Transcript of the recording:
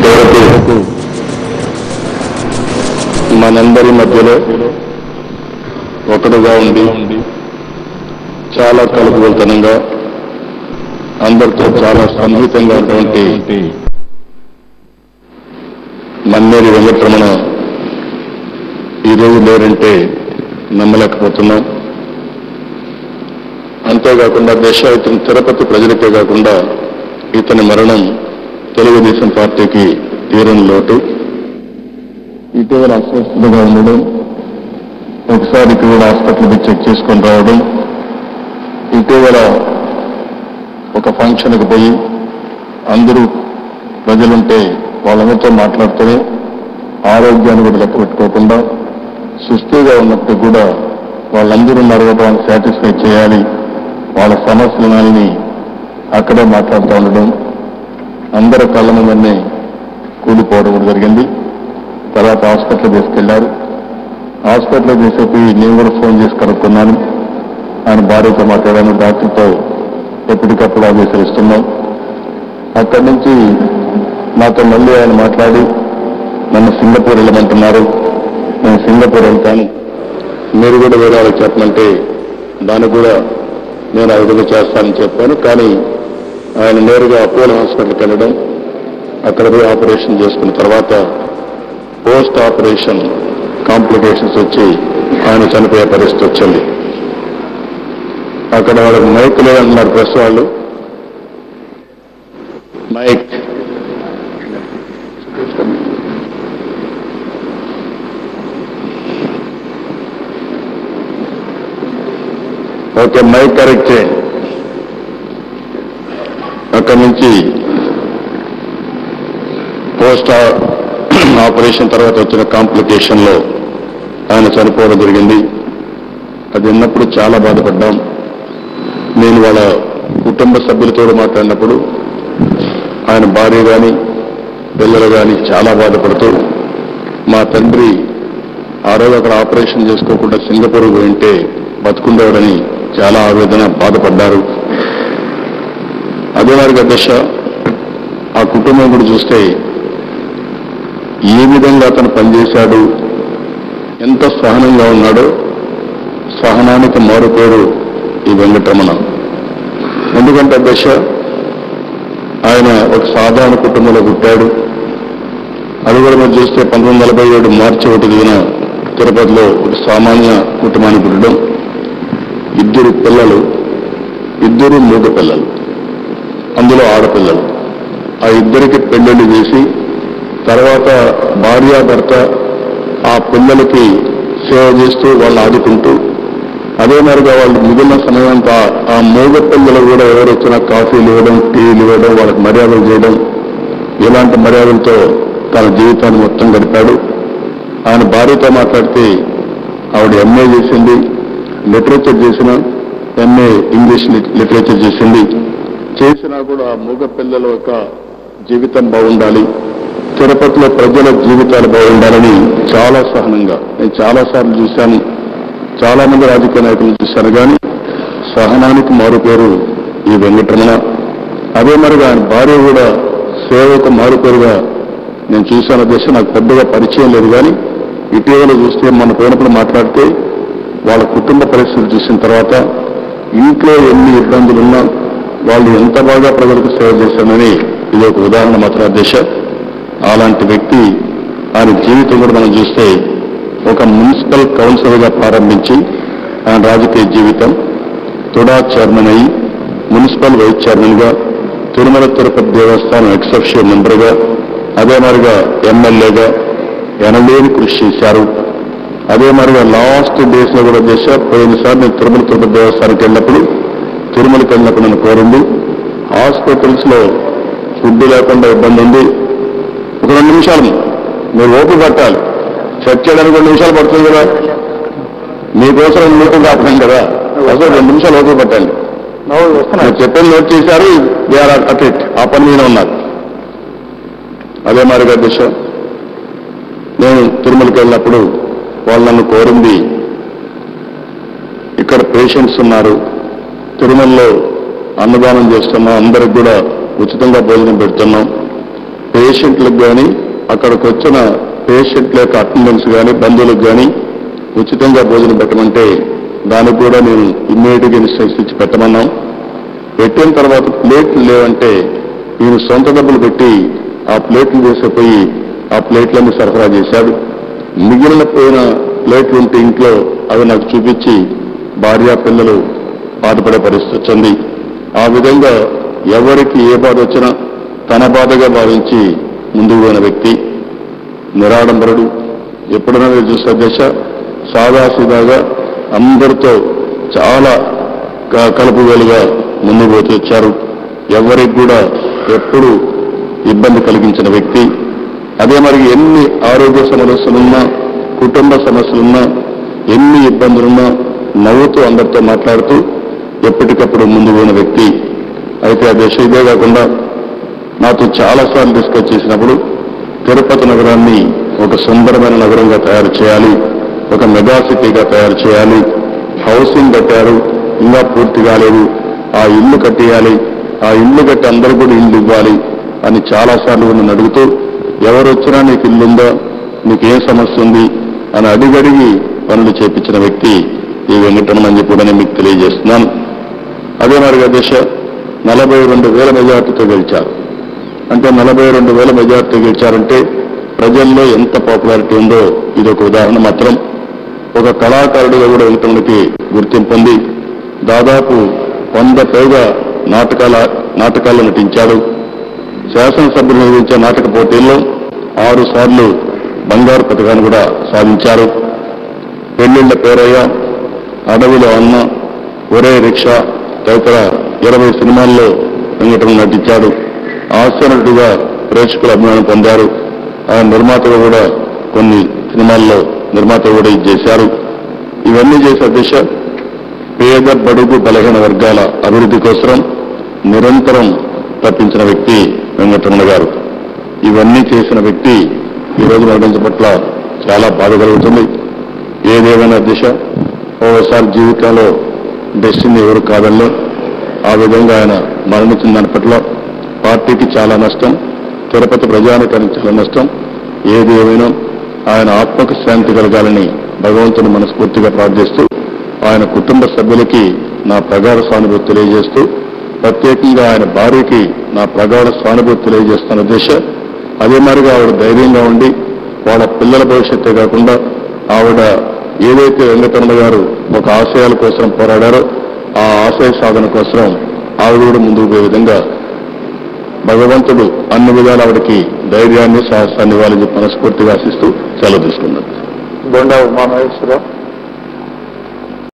నిన్నటి వరకు మనందరి మధ్యలో ఒకటిగా ఉండి చాలా కలుపుగోలుతనంగా అందరితో చాలా సన్నిహితంగా ఉన్నటువంటి మన్నేరి వెంకటరమణ ఈరోజు లేరంటే నమ్మలేకపోతున్నాం. అంతేకాకుండా ఇతని తిరుపతి ప్రజలకే కాకుండా ఇతని మరణం తెలుగుదేశం పార్టీకి తీరని లోటు. ఇటీవల అస్వస్థతగా ఉండడం, ఒకసారి కూడా హాస్పిటల్కి చెక్ చేసుకొని రావడం, ఇటీవల ఒక ఫంక్షన్కి పోయి అందరూ ప్రజలుంటే వాళ్ళందరితో మాట్లాడుతూనే ఆరోగ్యాన్ని కూడా లెక్క పెట్టుకోకుండా సుస్థిగా ఉన్నప్పుడు కూడా వాళ్ళందరూ ఉన్నారు వాళ్ళని సాటిస్ఫై చేయాలి, వాళ్ళ సమస్యలని అక్కడే మాట్లాడుతూ ఉండడం, అందరూ కళ్ళ ముందనే కూలిపోవడం కూడా జరిగింది. తర్వాత హాస్పిటల్ తీసుకెళ్లారు. హాస్పిటల్ తీసుకుపోయి నేను కూడా ఫోన్ చేసి కనుక్కున్నాను. ఆయన భార్యతో మాట్లాడాను, డాక్టర్తో ఎప్పటికప్పుడు ఆదేశాలు ఇస్తున్నాం. అక్కడి నుంచి నాతో మళ్ళీ ఆయన మాట్లాడి నన్ను సింగపూర్ వెళ్ళమంటున్నారు, నేను సింగపూర్ వెళ్తాను, మీరు కూడా వేరే వాళ్ళకి చెప్పమంటే దానికి కూడా నేను ఆ విధంగా చేస్తానని చెప్పాను. కానీ ఆయన నేరుగా అపోలో హాస్పిటల్కి వెళ్ళడం, అక్కడ పోయి ఆపరేషన్ చేసుకున్న తర్వాత పోస్ట్ ఆపరేషన్ కాంప్లికేషన్స్ వచ్చి ఆయన చనిపోయే పరిస్థితి వచ్చింది. అక్కడ వాళ్ళకి మైక్ లేదంటున్నారు ప్రెస్ వాళ్ళు. మైక్ ఓకే, మైక్ కరెక్ట్ చేయండి. అక్కడి నుంచి పోస్ట్ ఆపరేషన్ తర్వాత వచ్చిన కాంప్లికేషన్లో ఆయన చనిపోవడం జరిగింది. అది విన్నప్పుడు చాలా బాధపడ్డాం. నేను వాళ్ళ కుటుంబ సభ్యులతో మాట్లాడినప్పుడు ఆయన భార్య కానీ పిల్లలు కానీ చాలా బాధపడుతూ మా తండ్రి ఆ రోజు అక్కడ ఆపరేషన్ చేసుకోకుండా సింగపూర్ పోయింటే బతుకుండేవాడని చాలా ఆవేదన బాధపడ్డారు. అదే వారికి దశ ఆ కుటుంబం కూడా చూస్తే ఏ విధంగా అతను పనిచేశాడు, ఎంత సహనంగా ఉన్నాడో, సహనానికి మారు పేరు ఈ వెంకటరమణ. ఎందుకంటే దశ ఆయన ఒక సాధారణ కుటుంబంలో పుట్టాడు. అది కూడా మీరు చూస్తే 1947 మార్చి 1న తిరుపతిలో ఒక సామాన్య కుటుంబానికి పుట్టడం, 2 పిల్లలు, 2 మూగ పిల్లలు, అందులో ఆడపిల్లలు. ఆ 2కి పెళ్లిళ్ళు చేసి తర్వాత భార్యాభర్త ఆ పిల్లలకి సేవ చేస్తూ వాళ్ళని ఆదుకుంటూ అదే మరిగా వాళ్ళు మిగిలిన సమయంతా ఆ మూగ పిల్లలు కూడా ఎవరు వచ్చినా కాఫీలు ఇవ్వడం, టీలు ఇవ్వడం, వాళ్ళకి మర్యాదలు చేయడం, ఇలాంటి మర్యాదలతో తన జీవితాన్ని మొత్తం గడిపాడు. ఆయన భార్యతో మాట్లాడితే ఆవిడ ఎంఏ చేసింది, లిటరేచర్ చేసిన, ఎంఏ ఇంగ్లీష్ లిటరేచర్ చేసింది. చేసినా కూడా ఆ మూగ పిల్లల యొక్క జీవితం బాగుండాలి, తిరుపతిలో ప్రజల జీవితాలు బాగుండాలని చాలా సహనంగా, నేను చాలాసార్లు చూశాను, చాలా మంది రాజకీయ నాయకులను చూశాను, కానీ సహనానికి మారుపేరు ఈ వెంకటరమణ. అదే మరిగా ఆయన భార్య కూడా సేవకు మారుపేరుగా నేను చూశాను. దశ నాకు పెద్దగా పరిచయం లేదు, కానీ ఇటీవల చూస్తే మన పోయినప్పుడు మాట్లాడితే వాళ్ళ కుటుంబ పరిస్థితులు చూసిన తర్వాత ఇంట్లో ఎన్ని ఇబ్బందులున్నా వాళ్ళు ఎంత బాగా ప్రజలకు సేవ చేశారని ఇది ఒక ఉదాహరణ మాత్రం. దశ అలాంటి వ్యక్తి ఆయన జీవితం కూడా మనం చూస్తే ఒక మున్సిపల్ కౌన్సిలర్గా ప్రారంభించి ఆయన రాజకీయ జీవితం తుడా చైర్మన్ అయ్యి మున్సిపల్ వైస్ చైర్మన్గా, తిరుమల తిరుపతి దేవస్థానం ఎక్సెప్షన్ మెంబర్గా, అదే మరిగా ఎమ్మెల్యేగా ఎనలేని కృషి చేశారు. అదే మరిగా లాస్ట్ డేస్లో కూడా చేశారు. పోయినసారి నేను తిరుమల తిరుపతి దేవస్థానానికి వెళ్ళినప్పుడు నన్ను కోరింది, హాస్పిటల్స్లో ఫుడ్ లేకుండా ఇబ్బంది ఉంది, ఒక 2 నిమిషాలు మీరు ఓపిక పట్టాలి, చెక్ చేయడానికి 2 నిమిషాలు పడుతుంది కదా, మీకోసం మీటింగ్ ఆపడం కదా, అసలు 2 నిమిషాలు ఓపిక పట్టండి. చెప్పని నోట్ చేశారు, దే ఆర్ అటెట్, ఆ పని మీద ఉన్నారు. అదే మరిగా దిశ నేను తిరుమలకి వెళ్ళినప్పుడు వాళ్ళు నన్ను కోరింది, ఇక్కడ పేషెంట్స్ ఉన్నారు, తిరుమలలో అన్నదానం చేస్తున్నాం, అందరికి కూడా ఉచితంగా భోజనం పెడుతున్నాం, పేషెంట్లకు కానీ అక్కడికి వచ్చిన పేషెంట్ల యొక్క అటెండెన్స్ కానీ బంధువులకు కానీ ఉచితంగా భోజనం పెట్టమంటే దానికి కూడా నేను ఇమ్మీడియట్గా ఇన్స్ట్రక్షన్స్ ఇచ్చి పెట్టమన్నాం. పెట్టిన తర్వాత ప్లేట్లు లేవంటే ఈయన సొంత డబ్బులు పెట్టి ఆ ప్లేట్లు వేసిపోయి ఆ ప్లేట్లన్నీ సరఫరా చేశాడు. మిగిలిన పోయిన ప్లేట్లు ఉంటే ఇంట్లో అవి నాకు చూపించి భార్య పిల్లలు బాధపడే పరిస్థితి వచ్చింది. ఆ విధంగా ఎవరికి ఏ బాధ వచ్చినా తన బాధగా భావించి ముందుకు పోయిన వ్యక్తి, నిరాడంబరుడు. ఎప్పుడైనా మీరు చూస్తే దశ సాదాసీదాగా అందరితో చాలా కలుపుగోలుగా ముందుకు పోతూ వచ్చారు. ఎవరికి కూడా ఎప్పుడు ఇబ్బంది కలిగించిన వ్యక్తి. అదే మరి ఎన్ని ఆరోగ్య సమస్యలున్నా, కుటుంబ సమస్యలున్నా, ఎన్ని ఇబ్బందులున్నా నవ్వుతూ అందరితో మాట్లాడుతూ ఎప్పటికప్పుడు ముందుకు పోయిన వ్యక్తి. అయితే ఆ దేశ ఇదే కాకుండా నాతో చాలాసార్లు డిస్కస్ చేసినప్పుడు తిరుపతి నగరాన్ని ఒక సుందరమైన నగరంగా తయారు చేయాలి, ఒక మెగా సిటీగా తయారు చేయాలి. హౌసింగ్ కట్టారు, ఇంకా పూర్తి కాలేదు, ఆ ఇల్లు కట్టేయాలి, ఆ ఇల్లు కట్టి అందరూ కూడా ఇల్లు ఇవ్వాలి అని చాలాసార్లు నన్ను అడుగుతూ, ఎవరు వచ్చినా నీకు ఇల్లుందా, నీకేం సమస్య ఉంది అని అడిగడిగి పనులు చేపించిన వ్యక్తి ఈ వెంకటరమణ అని కూడా నేను మీకు తెలియజేస్తున్నాను. అదే మరిగా దిశ 42,000 మెజార్టీతో గెలిచారు. అంటే 42,000 మెజార్టీ గెలిచారంటే ప్రజల్లో ఎంత పాపులారిటీ ఉందో ఇది ఒక ఉదాహరణ మాత్రం. ఒక కళాకారుడిగా కూడా వెంకటరమణకి గుర్తింపు ఉంది. దాదాపు 100 పైగా నాటకాల్లో నటించాడు. శాసనసభ్యులు నిర్వహించే నాటక పోటీల్లో 6 సార్లు బంగారు పథకాన్ని కూడా సాధించారు. పెళ్లిళ్ల పేరయ్య, అడవిలో అన్న, ఒరే రిక్షా తదితర 20 సినిమాల్లో వెంకటరమణ నటించాడు. హాస్యనటుడిగా ప్రేక్షకుల అభిమానం పొందారు. ఆయన నిర్మాతగా కూడా కొన్ని సినిమాల్లో నిర్మాత కూడా ఇది చేశారు. ఇవన్నీ చేసే దిశ పేద బడుగు బలహీన వర్గాల అభివృద్ధి కోసం నిరంతరం తప్పించిన వ్యక్తి వెంకటరమణ గారు. ఇవన్నీ చేసిన వ్యక్తి ఈరోజు మరణించ పట్ల చాలా బాధ కలుగుతుంది. ఏదేమైనా దిశ ఓసారి జీవితంలో డెస్టినీ ఎవరు కాదల్లో ఆ విధంగా ఆయన మరణించిన దాని పట్ల పార్టీకి చాలా నష్టం, తిరుపతి ప్రజానికానికి చాలా నష్టం. ఏది ఏమైనా ఆయన ఆత్మకు శాంతి కలగాలని భగవంతుని మనస్ఫూర్తిగా ప్రార్థిస్తూ, ఆయన కుటుంబ సభ్యులకి నా ప్రగాఢ సానుభూతి తెలియజేస్తూ, ప్రత్యేకంగా ఆయన భార్యకి నా ప్రగాఢ సానుభూతి తెలియజేస్తున్న దిశ. అదే మరిగా ఆవిడ ధైర్యంగా ఉండి వాళ్ళ పిల్లల భవిష్యత్తే కాకుండా ఆవిడ ఏదైతే వెంకటరమణ గారు ఒక ఆశయాల కోసం పోరాడారో ఆ ఆశయ సాధన కోసం ఆవిడ కూడా ముందుకు పోయే విధంగా భగవంతుడు అన్ని విధాలు ఆవిడకి ధైర్యాన్ని, సాహసాన్ని ఇవ్వాలని చెప్పి మనస్ఫూర్తిగా ఆశిస్తూ సెలవు తీసుకున్నాను. బొండా ఉమామహేశ్వరరావు.